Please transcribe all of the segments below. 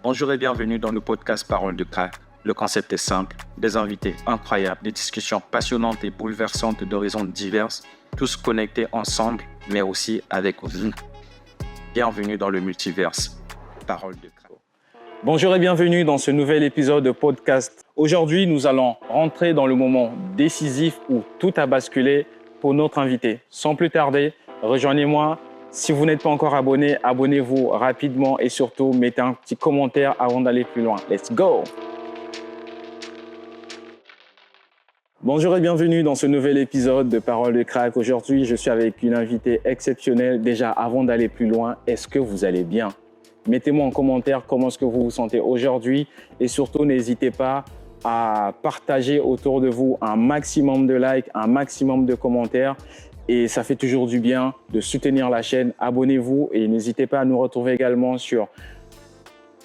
Bonjour et bienvenue dans le podcast Parole de Crack. Le concept est simple, des invités incroyables, des discussions passionnantes et bouleversantes d'horizons divers, tous connectés ensemble, mais aussi avec vous. Bienvenue dans le multiverse. Parole de Crack. Bonjour et bienvenue dans ce nouvel épisode de podcast. Aujourd'hui, nous allons rentrer dans le moment décisif où tout a basculé pour notre invité. Sans plus tarder, rejoignez-moi. Si vous n'êtes pas encore abonné, abonnez-vous rapidement et surtout, mettez un petit commentaire avant d'aller plus loin. Let's go! Bonjour et bienvenue dans ce nouvel épisode de Parole de Crack. Aujourd'hui, je suis avec une invitée exceptionnelle. Déjà, avant d'aller plus loin, est-ce que vous allez bien? Mettez-moi en commentaire comment est-ce que vous vous sentez aujourd'hui et surtout, n'hésitez pas à partager autour de vous un maximum de likes, un maximum de commentaires. Et ça fait toujours du bien de soutenir la chaîne. Abonnez-vous et n'hésitez pas à nous retrouver également sur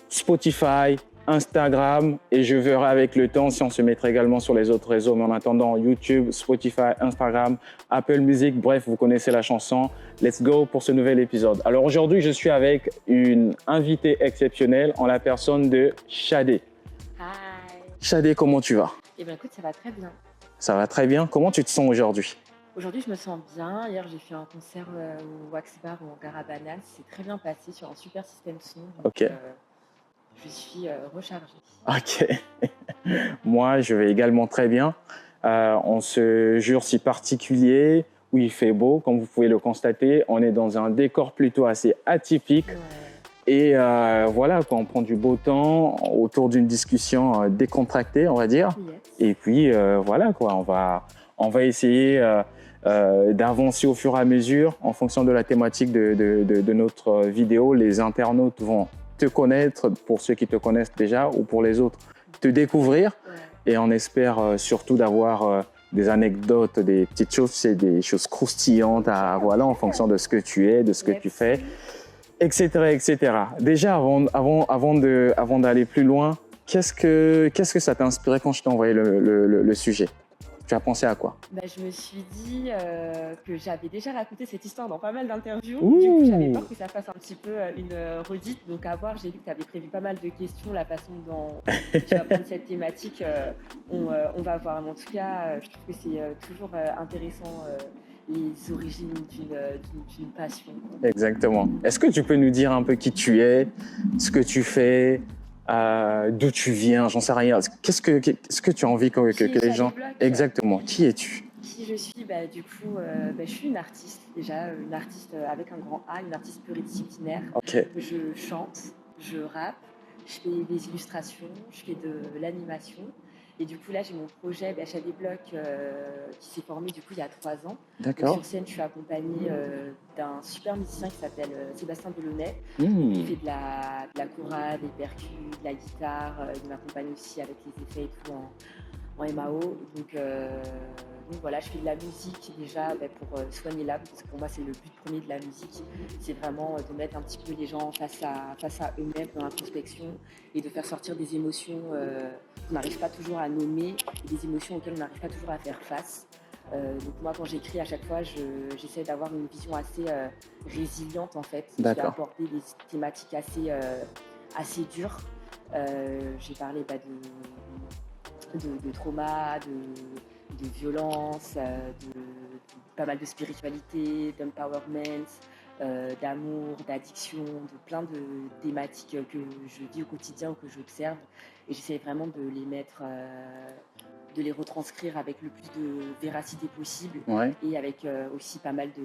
Spotify, Instagram et je verrai avec le temps si on se mettra également sur les autres réseaux. Mais en attendant, YouTube, Spotify, Instagram, Apple Music, bref, vous connaissez la chanson. Let's go pour ce nouvel épisode. Alors aujourd'hui, je suis avec une invitée exceptionnelle en la personne de Shadé. Hi. Shadé, comment tu vas? Eh bien écoute, ça va très bien. Ça va très bien. Comment tu te sens aujourd'hui? Aujourd'hui, je me sens bien. Hier, j'ai fait un concert au Wax Bar ou en Garabana. C'est très bien passé sur un super système son. Donc, Ok. Je suis rechargée. Ok. Moi, je vais également très bien. En ce jour si particulier où il fait beau, comme vous pouvez le constater, on est dans un décor plutôt assez atypique. Ouais. Et voilà, quoi, on prend du beau temps autour d'une discussion décontractée, on va dire. Yes. Et puis voilà, quoi, on va essayer d'avancer au fur et à mesure en fonction de la thématique de notre vidéo. Les internautes vont te connaître, pour ceux qui te connaissent déjà, ou pour les autres, te découvrir. Ouais. Et on espère surtout d'avoir des anecdotes, des petites choses, c'est des choses croustillantes voilà, en fonction de ce que tu es, de ce que tu fais, etc., etc. Déjà, avant d'aller plus loin, qu'est-ce que ça t'a inspiré quand je t'ai envoyé le sujet? Tu as pensé à quoi? Bah, je me suis dit que j'avais déjà raconté cette histoire dans pas mal d'interviews. Ouh. Du coup, j'avais peur que ça fasse un petit peu une redite. Donc à voir, j'ai vu que tu avais prévu pas mal de questions, la façon dont tu vas prendre cette thématique. On va voir. Mais en tout cas, je trouve que c'est toujours intéressant les origines d'une passion. Exactement. Est-ce que tu peux nous dire un peu qui tu es, ce que tu fais, d'où tu viens, j'en sais rien. Qu'est-ce que tu as envie que les gens... Exactement. Qui es-tu? Qui je suis, du coup, je suis une artiste déjà, une artiste avec un grand A, une artiste pluridisciplinaire. Ok. Je chante, je rappe, je fais des illustrations, je fais de l'animation. Et du coup, là, j'ai mon projet Shadé Block qui s'est formé du coup il y a 3 ans. D'accord. Sur scène, je suis accompagnée d'un super musicien qui s'appelle Sébastien Delaunay. Mmh. Il fait de la chorale, des percus, de la guitare. Il m'accompagne aussi avec les effets et tout en MAO. Donc voilà, je fais de la musique déjà pour soigner l'âme, parce que pour moi c'est le but premier de la musique, c'est vraiment de mettre un petit peu les gens face à eux-mêmes dans l'introspection et de faire sortir des émotions qu'on n'arrive pas toujours à nommer et des émotions auxquelles on n'arrive pas toujours à faire face. Donc moi quand j'écris à chaque fois j'essaie d'avoir une vision assez résiliente en fait, qui va aborder des thématiques assez dures. J'ai parlé de trauma, de violence, de pas mal de spiritualité, d'empowerment, d'amour, d'addiction, de plein de thématiques que je vis au quotidien ou que j'observe. Et j'essaie vraiment de les mettre, de les retranscrire avec le plus de véracité possible. Ouais. Et avec aussi pas mal de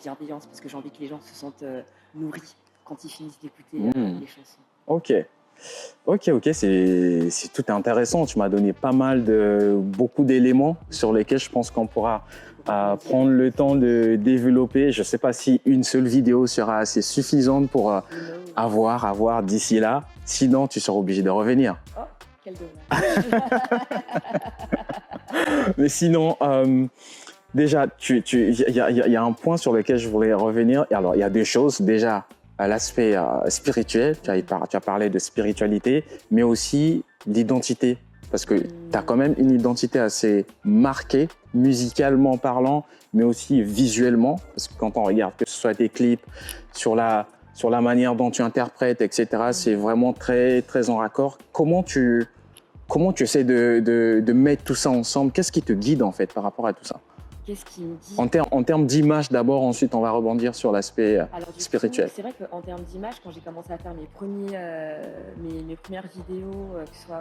bienveillance, parce que j'ai envie que les gens se sentent nourris quand ils finissent d'écouter les chansons. Ok, c'est tout intéressant. Tu m'as donné beaucoup d'éléments sur lesquels je pense qu'on pourra prendre le temps de développer. Je ne sais pas si une seule vidéo sera assez suffisante pour avoir d'ici là. Sinon, tu seras obligé de revenir. Oh, quel dommage. Mais sinon, déjà, il y a un point sur lequel je voulais revenir. Alors, il y a 2 choses. Déjà, l'aspect spirituel, tu as parlé de spiritualité, mais aussi d'identité. Parce que tu as quand même une identité assez marquée, musicalement parlant, mais aussi visuellement. Parce que quand on regarde, que ce soit tes clips, sur sur la manière dont tu interprètes, etc. C'est vraiment très, très en raccord. Comment tu essaies de mettre tout ça ensemble? Qu'est-ce qui te guide en fait par rapport à tout ça? Qu'est-ce qui me dit? En termes d'image d'abord, ensuite on va rebondir sur l'aspect Alors du spirituel. coup, c'est vrai qu'en termes d'image, quand j'ai commencé à faire mes premières vidéos, que ce soit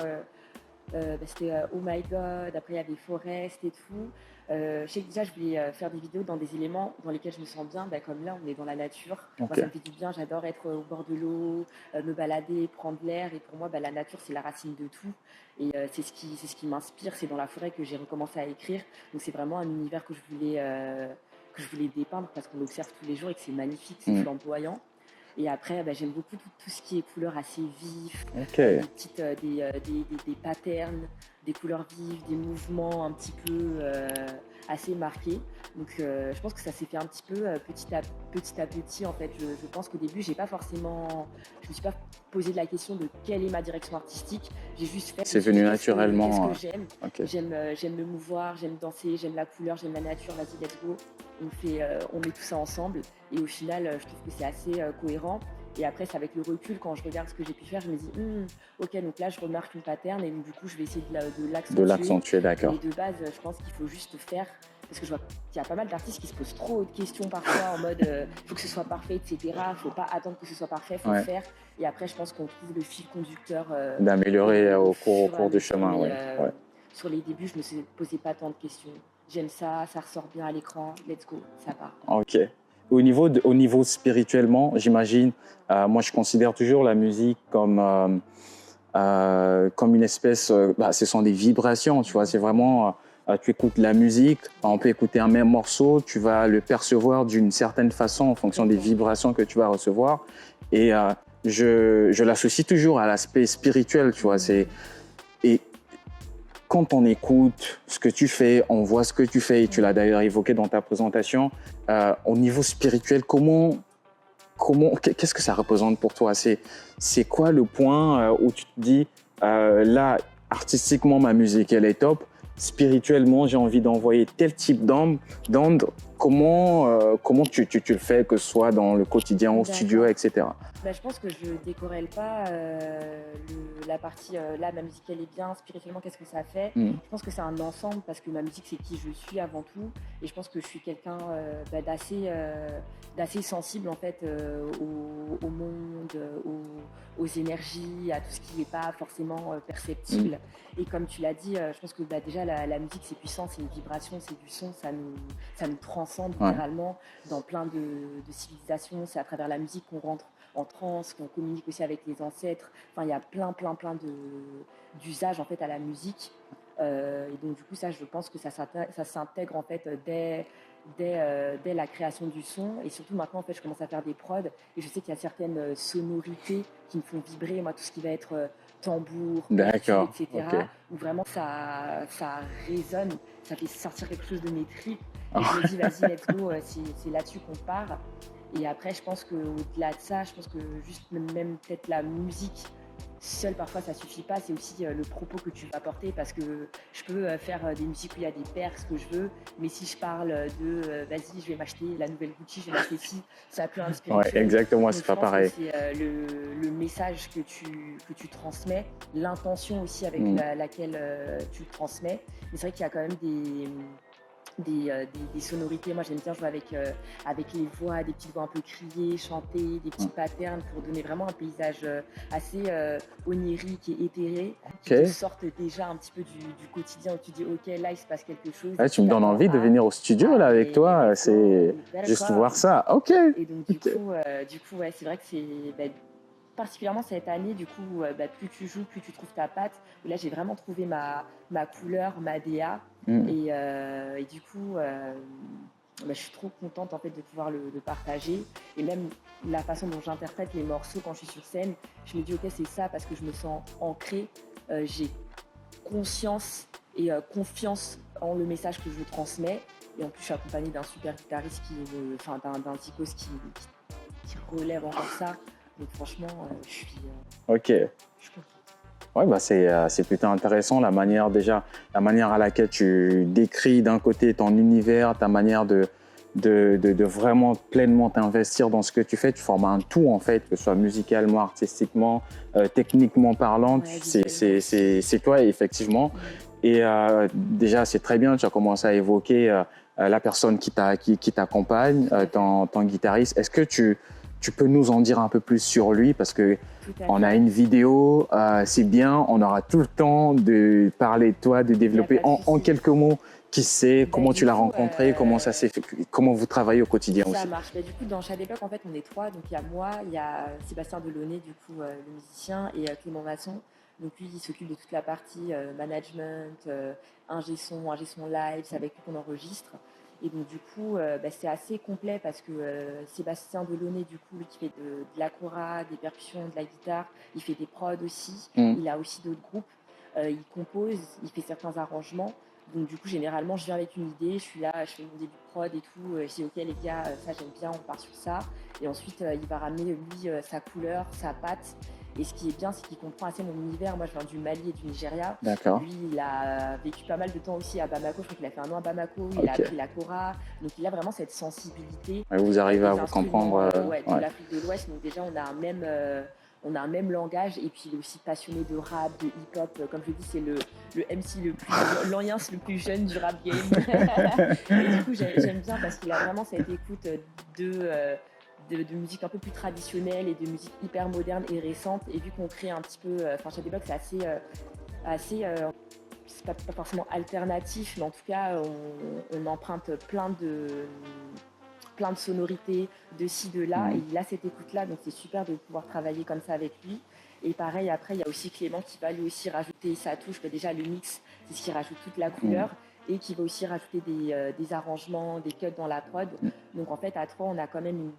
c'était Oh My God, après il y avait Forest et tout. Je sais que déjà je voulais faire des vidéos dans des éléments dans lesquels je me sens bien, comme là on est dans la nature. Moi Ok. ça me fait du bien, j'adore être au bord de l'eau, me balader, prendre l'air, et pour moi la nature c'est la racine de tout, et c'est ce qui m'inspire. C'est dans la forêt que j'ai recommencé à écrire, donc c'est vraiment un univers que je voulais dépeindre parce qu'on l'observe tous les jours et que c'est magnifique, c'est flamboyant. Et après, j'aime beaucoup tout ce qui est couleurs assez vives, Ok. des patterns, des couleurs vives, des mouvements un petit peu assez marqués. Donc je pense que ça s'est fait un petit peu petit à petit en fait. Je pense qu'au début, je me suis pas posé de la question de quelle est ma direction artistique. J'ai juste fait. C'est venu naturellement. Qu'est-ce que j'aime? Ok. J'aime me mouvoir, j'aime danser, j'aime la couleur, j'aime la nature. Vas-y, let's go. On met tout ça ensemble, et au final, je trouve que c'est assez cohérent. Et après, c'est avec le recul, quand je regarde ce que j'ai pu faire, je me dis, ok, donc là, je remarque une pattern, et donc, du coup, je vais essayer de l'accentuer. De l'accentuer, d'accord. Et de base, je pense qu'il faut juste faire, parce que je vois qu'il y a pas mal d'artistes qui se posent trop de questions parfois, en mode, faut que ce soit parfait, etc. Faut pas attendre que ce soit parfait, faut le faire. Et après, je pense qu'on trouve le fil conducteur. D'améliorer au cours du chemin, mais, ouais. Sur les débuts, je me posais pas tant de questions. J'aime ça, ça ressort bien à l'écran, let's go, ça part. Ok. Au niveau spirituellement, j'imagine, moi je considère toujours la musique comme une espèce, ce sont des vibrations, tu vois, c'est vraiment, tu écoutes la musique, on peut écouter un même morceau, tu vas le percevoir d'une certaine façon en fonction des vibrations que tu vas recevoir, et je l'associe toujours à l'aspect spirituel, tu vois, et quand on écoute ce que tu fais, on voit ce que tu fais, et tu l'as d'ailleurs évoqué dans ta présentation, au niveau spirituel, qu'est-ce que ça représente pour toi? C'est quoi le point où tu te dis, là, artistiquement, ma musique, elle est top, spirituellement, j'ai envie d'envoyer tel type d'onde, comment tu le fais, que ce soit dans le quotidien, au studio, etc. Je pense que je décorrèle pas la partie là, ma musique elle est bien, spirituellement qu'est-ce que ça fait. Je pense que c'est un ensemble, parce que ma musique c'est qui je suis avant tout, et je pense que je suis quelqu'un d'assez sensible en fait au monde, aux énergies, à tout ce qui n'est pas forcément perceptible. Et comme tu l'as dit, je pense que déjà la musique c'est puissant, c'est une vibration, c'est du son, ça nous transcende littéralement dans plein de civilisations. C'est à travers la musique qu'on rentre en transe, qu'on communique aussi avec les ancêtres. Enfin, il y a plein d'usages en fait à la musique. Et donc du coup, ça, je pense que ça s'intègre en fait dès la création du son. Et surtout maintenant, en fait, je commence à faire des prods, et je sais qu'il y a certaines sonorités qui me font vibrer. Moi, tout ce qui va être tambour, percus, etc. Okay. Où vraiment ça résonne, ça fait sortir quelque chose de mes tripes. Et je me dis, vas-y, let's go, c'est là-dessus qu'on part. Et après, je pense qu'au-delà de ça, je pense que juste même peut-être la musique seule, parfois, ça suffit pas. C'est aussi le propos que tu vas apporter, parce que je peux faire des musiques où il y a des pairs, ce que je veux, mais si je parle de vas-y, je vais m'acheter la nouvelle Gucci, je vais m'acheter ci, ça peut inspirer. Ouais, exactement, c'est pas pareil. C'est le message que tu transmets, l'intention aussi avec laquelle tu le transmets. Mais c'est vrai qu'il y a quand même des sonorités. Moi, j'aime bien jouer avec les voix, des petites voix un peu criées, chantées, des petits patterns, pour donner vraiment un paysage assez onirique et éthéré, qui te sortent déjà un petit peu du quotidien, où tu dis ok, là il se passe quelque chose. Tu me donnes envie de venir au studio là avec toi, c'est juste voir ça. Ok. Et donc du coup ouais, c'est vrai que c'est particulièrement cette année, du coup, plus tu joues, plus tu trouves ta patte. Là, j'ai vraiment trouvé ma couleur, ma DA. Et du coup, je suis trop contente en fait de pouvoir le partager. Et même la façon dont j'interprète les morceaux quand je suis sur scène, je me dis ok, c'est ça, parce que je me sens ancrée. J'ai conscience et confiance en le message que je transmets. Et en plus, je suis accompagnée d'un super guitariste d'un Zikos qui relève encore ça. Donc franchement, je suis Ok. Ouais, c'est plutôt intéressant la manière à laquelle tu décris d'un côté ton univers, ta manière de de vraiment pleinement t'investir dans ce que tu fais. Tu formes un tout, en fait, que ce soit musicalement, artistiquement, techniquement parlant. Ouais, C'est toi, effectivement. Et déjà, c'est très bien. Tu as commencé à évoquer la personne qui t'accompagne, ton guitariste. Est-ce que tu peux nous en dire un peu plus sur lui? Parce qu'on a une vidéo, c'est bien, on aura tout le temps de parler de toi, de développer en quelques mots qui c'est, comment tu l'as rencontré, comment ça s'est fait, comment vous travaillez au quotidien aussi. Ça marche. Du coup, dans Shadépoque, en fait, on est 3. Donc, il y a moi, il y a Sébastien Delaunay, du coup, le musicien, et Clément Masson. Donc, lui, il s'occupe de toute la partie management, ingé son live, c'est avec lui qu'on enregistre. Et donc, du coup, c'est assez complet parce que Sébastien Delaunay, du coup, lui, qui fait de l'acora, des percussions, de la guitare, il fait des prods aussi. Il a aussi d'autres groupes. Il compose, il fait certains arrangements. Donc du coup, généralement, je viens avec une idée, je suis là, je fais mon début de prod et tout, je dis ok les gars, ça j'aime bien, on part sur ça. Et ensuite, il va ramener lui sa couleur, sa patte. Et ce qui est bien, c'est qu'il comprend assez mon univers. Moi, je viens du Mali et du Nigeria. D'accord. Lui, il a vécu pas mal de temps aussi à Bamako. Je crois qu'il a fait un an à Bamako. Il a appris la kora. Donc, il a vraiment cette sensibilité. Et vous arrivez à vous comprendre. De l'Afrique de l'Ouest. Donc, déjà, on a un même langage. Et puis, il est aussi passionné de rap, de hip-hop. Comme je dis, c'est le MC le plus, l'Oriens le plus jeune du rap game. Et du coup, j'aime bien parce qu'il a vraiment cette écoute de musique un peu plus traditionnelle et de musique hyper moderne et récente. Et vu qu'on crée un petit peu, Shadépoque, c'est assez c'est pas forcément alternatif, mais en tout cas, on emprunte plein de sonorités de ci, de là, et il a cette écoute-là, donc c'est super de pouvoir travailler comme ça avec lui. Et pareil, après, il y a aussi Clément qui va lui aussi rajouter sa touche, déjà le mix, c'est ce qui rajoute toute la couleur. Et qui va aussi rajouter des arrangements, des cuts dans la prod. Donc en fait, à 3, on a quand même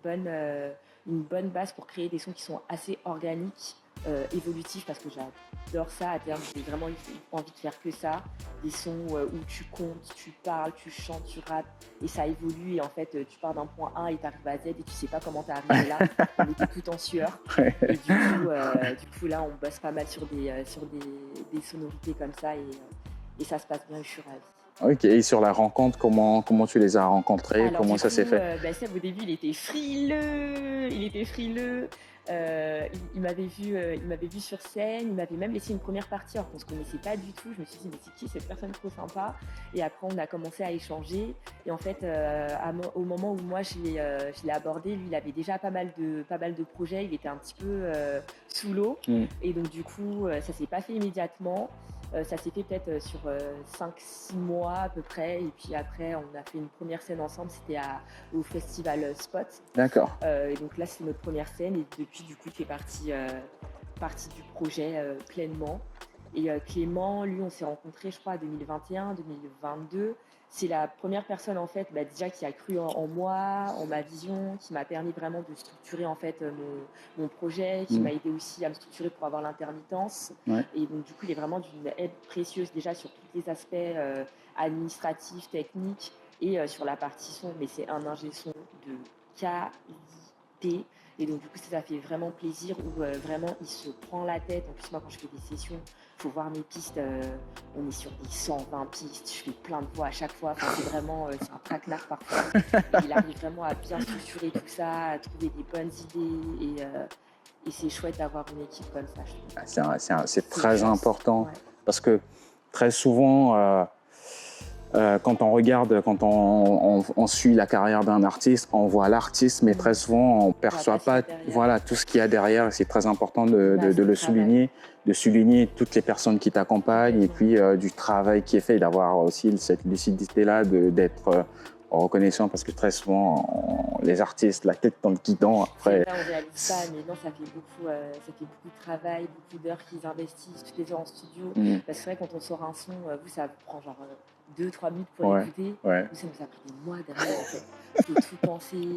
une bonne base pour créer des sons qui sont assez organiques, évolutifs, parce que j'adore ça. À terme, j'ai vraiment envie de faire que ça. Des sons où tu comptes, tu parles, tu chantes, tu rappes, et ça évolue. Et en fait, tu pars d'un point A et tu arrives à Z et tu sais pas comment t'es arrivé là. On était tout en sueur. Et du coup, là, on bosse pas mal sur des sonorités comme ça, et ça se passe bien, je suis ravie. Ok, et sur la rencontre, comment tu les as rencontrés? Alors, comment ça s'est fait? Seb, au début, il était frileux. Il m'avait vu sur scène. Il m'avait même laissé une première partie alors qu'on se connaissait pas du tout. Je me suis dit, mais c'est qui cette personne trop sympa? Et après, on a commencé à échanger. Et en fait, au moment où moi je l'ai abordé, lui, il avait déjà pas mal de projets. Il était un petit peu sous l'eau. Et donc, du coup, ça s'est pas fait immédiatement. Ça s'est fait peut-être sur 5-6 mois à peu près. Et puis après, on a fait une première scène ensemble. C'était au festival Spot. D'accord. Et donc là, c'est notre première scène. Et depuis, du coup, il fait partie du projet pleinement. Et Clément, lui, on s'est rencontrés, je crois, en 2021, 2022. C'est la première personne, en fait, déjà qui a cru en moi, en ma vision, qui m'a permis vraiment de structurer, en fait, mon projet, qui m'a aidé aussi à me structurer pour avoir l'intermittence. Ouais. Et donc, du coup, il est vraiment d'une aide précieuse déjà sur tous les aspects administratifs, techniques et sur la partie son. Mais c'est un ingé son de qualité. Et donc, du coup, ça fait vraiment plaisir où vraiment il se prend la tête. En plus, moi, quand je fais des sessions, il faut voir mes pistes. On est sur des 120 pistes. Je fais plein de voix à chaque fois. Enfin, c'est un traquenard parfois. Et il arrive vraiment à bien structurer tout ça, à trouver des bonnes idées. Et c'est chouette d'avoir une équipe comme ça, je trouve. C'est très important. Ouais. Parce que très souvent, quand on regarde, quand on suit la carrière d'un artiste, on voit l'artiste, mais très souvent, on ne perçoit pas tout ce qu'il y a derrière. C'est très important de le souligner, de souligner toutes les personnes qui t'accompagnent et puis du travail qui est fait, d'avoir aussi cette lucidité-là, d'être reconnaissant, parce que très souvent, les artistes, la tête dans le guidon, après... On réalise pas, mais non, ça fait beaucoup de travail, beaucoup d'heures qu'ils investissent, toutes les heures en studio. Parce que c'est vrai, quand on sort un son, vous, ça vous prend genre 2-3 minutes pour l'écouter. Ouais. Nous, ça nous a pris des mois derrière, en fait. Il faut tout penser,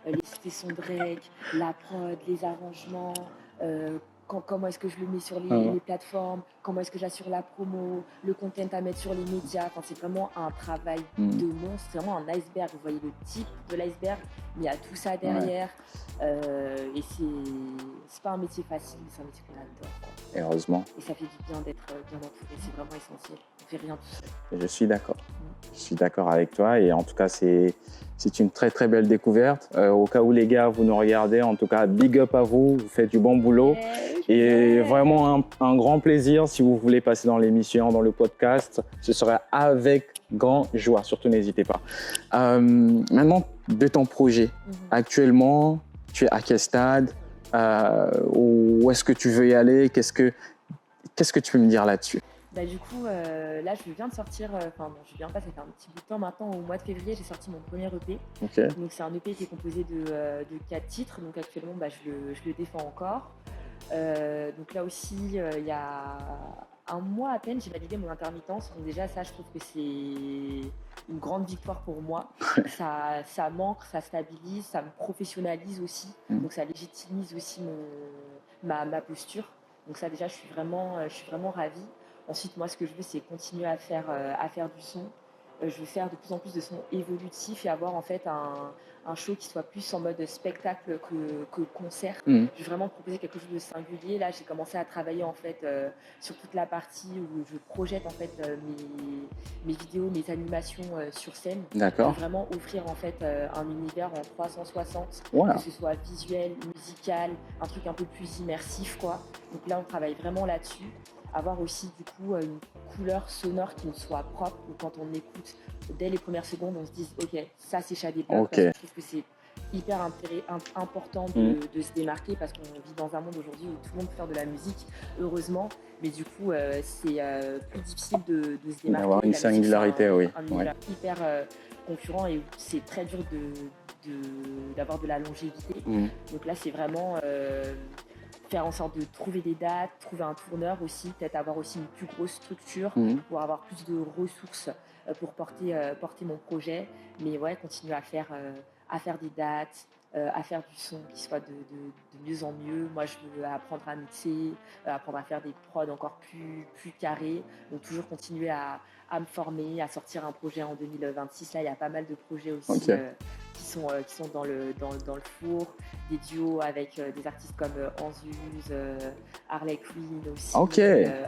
les sons break, la prod, les arrangements, comment est-ce que je le mets sur les plateformes, comment est-ce que j'assure la promo, le content à mettre sur les médias. Enfin, c'est vraiment un travail de monstre, c'est vraiment un iceberg. Vous voyez le type de l'iceberg, mais il y a tout ça derrière. Et c'est pas un métier facile, c'est un métier qu'on adore. Et heureusement. Et ça fait du bien d'être bien entouré, c'est vraiment essentiel. On fait rien tout seul. Je suis d'accord. Je suis d'accord avec toi, et en tout cas, c'est C'est une très très belle découverte. Au cas où les gars, vous nous regardez, en tout cas, big up à vous, vous faites du bon boulot. Et vraiment un grand plaisir si vous voulez passer dans l'émission, dans le podcast. Ce sera avec grand joie, surtout n'hésitez pas. Maintenant, de ton projet, actuellement, tu es à quel stade? Où est-ce que tu veux y aller? Qu'est-ce que tu peux me dire là-dessus? Bah, du coup, là, je viens de sortir, je viens pas, ça fait un petit bout de temps maintenant. Au mois de février, j'ai sorti mon premier EP. Ok. Donc, c'est un EP qui est composé de 4 titres. Donc, actuellement, je le défends encore. Donc, là aussi, il y a un mois à peine, j'ai validé mon intermittence. Donc, déjà, ça, je trouve que c'est une grande victoire pour moi. Ça m'ancre, ça stabilise, ça me professionnalise aussi. Donc, ça légitimise aussi ma posture. Donc, ça, déjà, je suis vraiment ravie. Ensuite, moi, ce que je veux, c'est continuer à faire du son. Je veux faire de plus en plus de sons évolutifs et avoir en fait un show qui soit plus en mode spectacle que concert. Je veux vraiment proposer quelque chose de singulier. Là, j'ai commencé à travailler en fait sur toute la partie où je projette en fait mes vidéos, mes animations sur scène. D'accord. Je veux vraiment offrir en fait un univers en 360, Voilà. que ce soit visuel, musical, un truc un peu plus immersif quoi. Donc là, on travaille vraiment là-dessus. Avoir aussi du coup une couleur sonore qui me soit propre, où quand on écoute dès les premières secondes, on se dise ok, ça c'est Shadé Block, Ok. parce que je trouve que c'est hyper important de se démarquer parce qu'on vit dans un monde aujourd'hui où tout le monde peut faire de la musique, heureusement, mais du coup c'est plus difficile de se démarquer. D'avoir une La musique, singularité, c'est oui. un univers hyper concurrent et où c'est très dur d'avoir de la longévité. Donc là c'est vraiment faire en sorte de trouver des dates, trouver un tourneur aussi, peut-être avoir aussi une plus grosse structure pour avoir plus de ressources pour porter mon projet. Mais ouais, continuer à faire des dates, à faire du son qui soit de mieux en mieux. Moi, je veux apprendre à mixer, apprendre à faire des prods encore plus carrés. Donc toujours continuer à me former, à sortir un projet en 2026. Là, il y a pas mal de projets aussi qui sont dans le four. Des duos avec des artistes comme Anzuz, Harley Quinn aussi,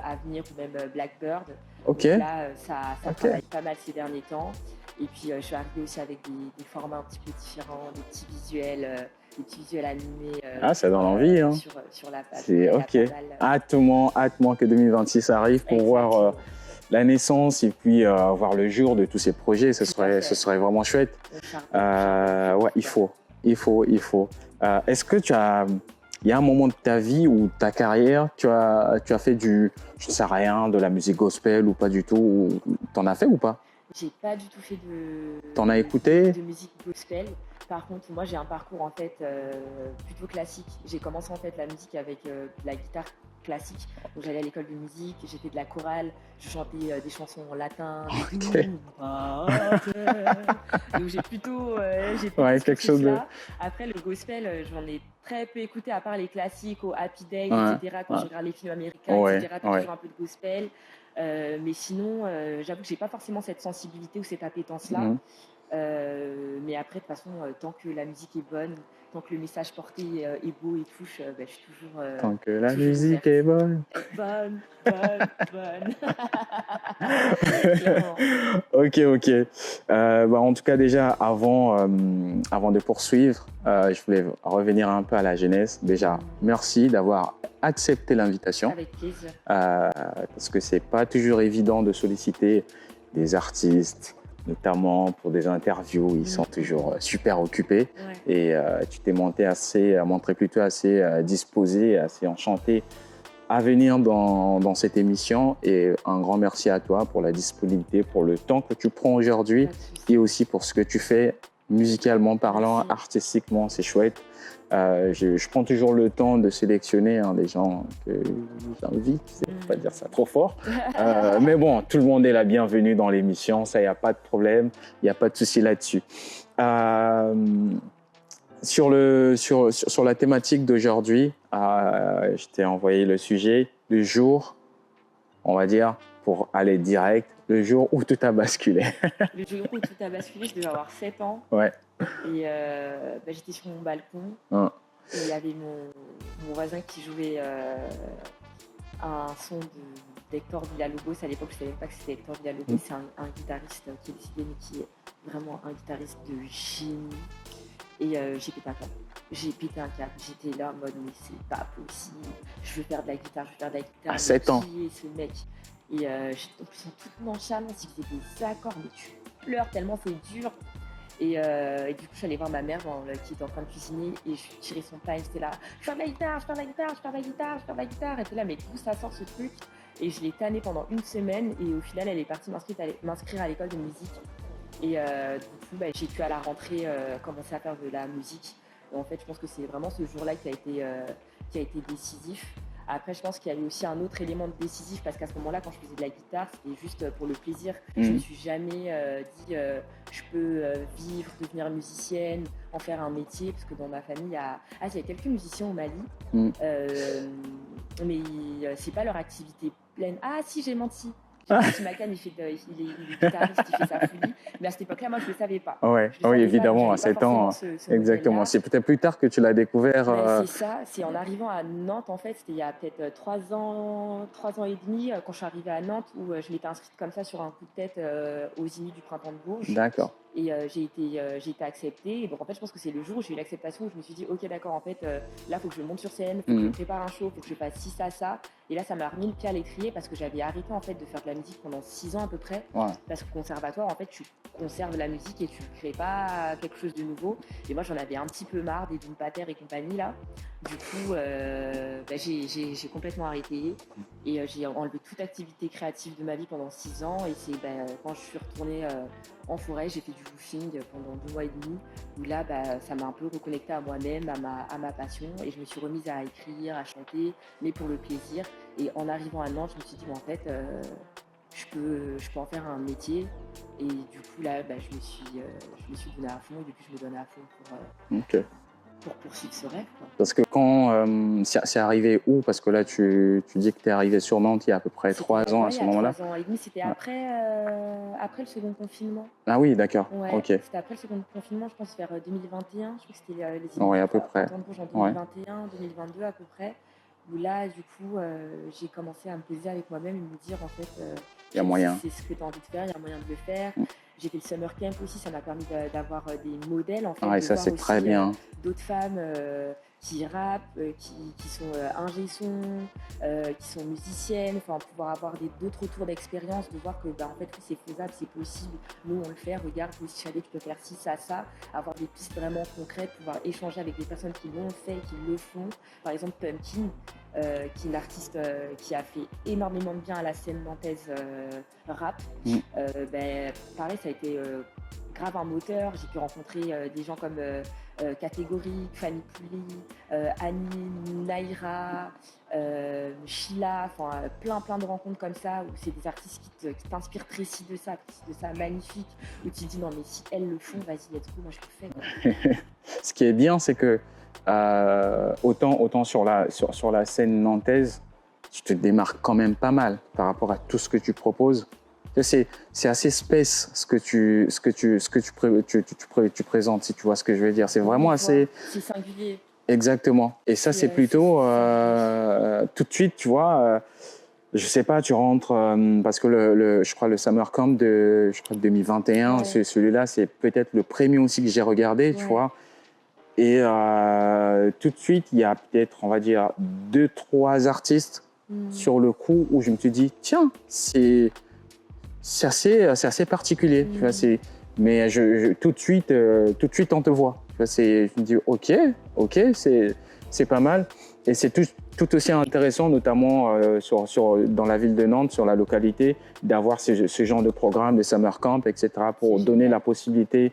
Avenir ou même Blackbird. Donc là, ça travaille pas mal ces derniers temps. Et puis, je suis arrivée aussi avec des formats un petit peu différents, des petits visuels animés. Ça donne envie. Hein. Sur la page. C'est ok. Hâtement que 2026 arrive pour voir la naissance et puis voir le jour de tous ces projets. Ce serait vraiment chouette. Ouais, il faut. Est-ce que il y a un moment de ta vie ou ta carrière, tu as fait je ne sais rien, de la musique gospel ou pas du tout, t'en as fait ou pas? J'ai pas du tout fait T'en as écouté? De musique gospel. Par contre, moi j'ai un parcours en fait plutôt classique. J'ai commencé en fait la musique avec de la guitare classique. Donc j'allais à l'école de musique, j'ai fait de la chorale, je chantais des chansons en latin. Donc j'ai plutôt quelque chose de... Après le gospel, j'en ai très peu écouté à part les classiques au Happy Day, etc. Quand je regarde les films américains, etc. Toujours un peu de gospel. Mais sinon, j'avoue que j'ai pas forcément cette sensibilité ou cette appétence-là. Mais après, de toute façon, tant que la musique est bonne, tant que le message porté est beau et touche, je suis toujours. Tant que la musique est bonne. Bonne. Ok. En tout cas, déjà, avant de poursuivre, je voulais revenir un peu à la jeunesse. Déjà, merci d'avoir accepté l'invitation. Avec plaisir. Parce que c'est pas toujours évident de solliciter des artistes, notamment pour des interviews, ils sont toujours super occupés. Ouais. Et tu t'es montré plutôt assez disposé, assez enchanté à venir dans cette émission. Et un grand merci à toi pour la disponibilité, pour le temps que tu prends aujourd'hui et aussi pour ce que tu fais musicalement parlant, artistiquement, c'est chouette. Je prends toujours le temps de sélectionner les gens que j'invite, c'est pas dire ça trop fort. Mais bon, tout le monde est la bienvenue dans l'émission, ça, il n'y a pas de problème, il n'y a pas de souci là-dessus. Sur la thématique d'aujourd'hui, je t'ai envoyé le sujet du jour, on va dire, pour aller direct, le jour où tout a basculé. Le jour où tout a basculé, je devais avoir 7 ans. Ouais. Et j'étais sur mon balcon. Et il y avait mon voisin qui jouait un son d'Hector Villalobos. À l'époque, je savais même pas que c'était Hector Villalobos. C'est un guitariste qui est décédé, mais qui est vraiment un guitariste de génie. Et j'ai pété un câble. J'ai pété un câble. J'étais là en mode, mais c'est pas possible. Je veux faire de la guitare, je veux faire de la guitare. À 7 ans. Qui est ce mec? Et en plus, en toute nonchalance, il faisait des accords, mais tu pleures tellement c'est dur. Et du coup, je suis allée voir ma mère qui était en train de cuisiner et je lui ai tiré son pain. J'étais là, je fais de la guitare, je fais de la guitare, je fais de la guitare, je fais de la guitare. Elle était là, mais d'où ça sort ce truc? Et je l'ai tannée pendant une semaine et au final, elle est partie m'inscrire à l'école de musique. Et du coup, j'ai pu à la rentrée commencer à faire de la musique. Et en fait, je pense que c'est vraiment ce jour-là qui a été décisif. Après, je pense qu'il y a eu aussi un autre élément décisif parce qu'à ce moment-là, quand je faisais de la guitare, c'était juste pour le plaisir. Je ne me suis jamais dit je peux vivre, devenir musicienne, en faire un métier, parce que dans ma famille, il y a quelques musiciens au Mali, mais c'est pas leur activité pleine. Ah si, j'ai menti. Macan, il est guitariste, il fait sa folie. Mais à cette époque-là, moi, je ne le savais pas. Ouais, oui, évidemment, à 7 ans. Exactement. C'est peut-être plus tard que tu l'as découvert. C'est ça. C'est en arrivant à Nantes, en fait. C'était il y a peut-être 3 ans et demi, quand je suis arrivée à Nantes, où je m'étais inscrite comme ça sur un coup de tête aux Inuits du Printemps de Bourges. D'accord. Et j'ai été acceptée. Et donc, en fait, je pense que c'est le jour où j'ai eu l'acceptation où je me suis dit, OK, d'accord, en fait, là, il faut que je monte sur scène, il faut que je prépare un show, il faut que je fasse ci, ça. Et là, ça m'a remis le pied à l'étrier parce que j'avais arrêté, en fait, de faire de la musique pendant 6 ans à peu près. Ouais. Parce qu'au conservatoire, en fait, tu conserves la musique et tu ne crées pas quelque chose de nouveau. Et moi, j'en avais un petit peu marre des Doom Pater et compagnie, là. Du coup, j'ai complètement arrêté et j'ai enlevé toute activité créative de ma vie pendant 6 ans. Et c'est quand je suis retournée en forêt, j'ai fait du woofing pendant 2 mois et demi, où là, ça m'a un peu reconnectée à moi-même, à ma passion, et je me suis remise à écrire, à chanter, mais pour le plaisir. Et en arrivant à Nantes, je me suis dit, en fait, je peux en faire un métier. Et du coup, là, je me suis donnée à fond, et depuis, je me donne à fond pour poursuivre ce rêve, quoi. Parce que quand c'est arrivé où? Parce que là, tu dis que tu es arrivé sur Nantes il y a à peu près 3 ans à ce moment-là. 3 ans et demi, c'était après le second confinement. Ah oui, d'accord. Ouais, Ok. c'était après le second confinement, je pense vers 2021. Je crois que c'était les Inuits à peu près. En 2021, 2022 à peu près. Où là, du coup, j'ai commencé à me poser avec moi-même et me dire, en fait, il y a moyen. C'est ce que tu as envie de faire, il y a moyen de le faire. J'ai fait le summer camp aussi, ça m'a permis d'avoir des modèles, en fait. Ah, et ça, c'est très bien. D'autres femmes qui rappent, qui sont ingé son, qui sont musiciennes, enfin pouvoir avoir d'autres retours d'expérience, de voir que en fait c'est faisable, c'est possible, nous on le fait, regarde, toi aussi Chadé, tu peux faire ci, ça, avoir des pistes vraiment concrètes, pouvoir échanger avec des personnes qui l'ont fait, qui le font. Par exemple Pumpkin, qui est une artiste qui a fait énormément de bien à la scène nantaise rap. Pareil, ça a été grave un moteur. J'ai pu rencontrer des gens comme Catégorique, Fanny Pouli, Annie, Naira, Sheila, enfin plein de rencontres comme ça où c'est des artistes qui t'inspirent précis de ça magnifique, où tu te dis non mais si elles le font, vas-y, let's go, moi je le fais. Ce qui est bien, c'est que autant sur la scène nantaise, tu te démarques quand même pas mal par rapport à tout ce que tu proposes. C'est assez space ce que tu présentes, si tu vois ce que je veux dire. C'est vraiment assez... C'est singulier. Exactement. Et ça, c'est plutôt tout de suite, tu vois. Je sais pas, tu rentres parce que je crois le Summer Camp de 2021, celui-là, c'est peut-être le premier aussi que j'ai regardé, tu vois. Et tout de suite, il y a peut-être, on va dire, 2-3 artistes sur le coup où je me suis dit, tiens, c'est assez particulier. Tu vois, mais tout de suite, on te voit. Tu vois, je me dis, ok, c'est pas mal. Et c'est tout aussi intéressant, notamment dans la ville de Nantes, sur la localité, d'avoir ce genre de programme, des summer camps, etc., pour donner la possibilité